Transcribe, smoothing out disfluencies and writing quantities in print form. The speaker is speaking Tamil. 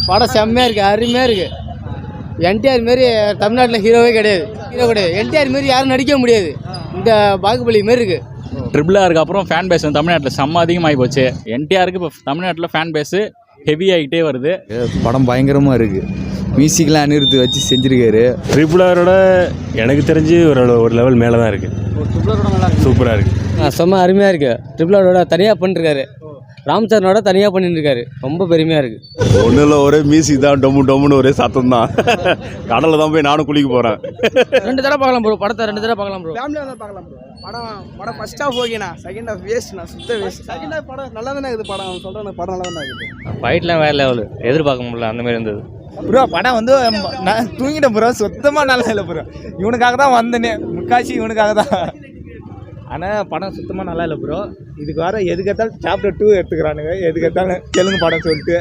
படம் செம்மையாக இருக்குது, அருமையாக இருக்குது. என்டிஆர் மாரி தமிழ்நாட்டில் ஹீரோ கிடையாது. என்டிஆர் மாரி யாரும் நடிக்க முடியாது. இந்த பாகுபலி மாரி இருக்குது. RRRக்கு அப்புறம் ஃபேன் பேஸ் வந்து தமிழ்நாட்டில் செம்ம அதிகமாகி போச்சு. என்டிஆருக்கு இப்போ தமிழ்நாட்டில் ஃபேன் பேஸு ஹெவி ஆகிட்டே வருது. படம் பயங்கரமாக இருக்குது. மியூசிக்லாம் அனிருத்து வச்சு செஞ்சுருக்காரு. RRRோட எனக்கு தெரிஞ்சு ஒரு லெவல் மேலே தான் இருக்குது. சூப்பராக இருக்குது. செம்ம அருமையாக இருக்குது. RRRோட தனியாக பண்ணிருக்காரு, ராம்சரனோட தனியாக பண்ணிட்டு இருக்காரு. ரொம்ப பெருமையாக இருக்குது. ஒன்றும் இல்லை, ஒரே மியூசிக் தான், டொம்முன்னு ஒரே சத்தம் தான். கடலில் தான் போய் நானும் குளிக்க போகிறேன். 2 தடவை பார்க்கலாம் ப்ரோ, படத்தை 2 தடவை பார்க்கலாம் ப்ரோ. ஃபேமிலியாக தான் பார்க்கலாம் ப்ரோ. படம் ஃபர்ஸ்ட் ஹாஃப் ஓகேண்ணா, செகண்ட் ஹாஃப் வேஸ்ட்ண்ணா, சுத்த வேஸ்ட். செகண்ட் ஹாஃப் படம் நல்லா தானே இருக்குது. படம் சொல்கிறேன், படம் நல்லா தானே இருக்குது. ஃபைட்லாம் வேறு லெவலு, எதிர்பார்க்க முடியல அந்த மாதிரி இருந்தது ப்ரோ. படம் வந்து நான் தூங்கிட்டேன் ப்ரோ, சுத்தமாக நல்லா இல்லை ப்ரோ. இவனுக்காக தான் வந்தேனே, முக்காசி இவனுக்காக தான். ஆனால் படம் சுத்தமாக நல்லா இல்லை ப்ரோ. இதுக்கு வர எதுக்கெடுத்தாலும் சாப்டர் 2 எடுத்துக்கிறானுங்க, எதுக்கெடுத்தாலும் தெலுங்கு படம் சொல்லிட்டு.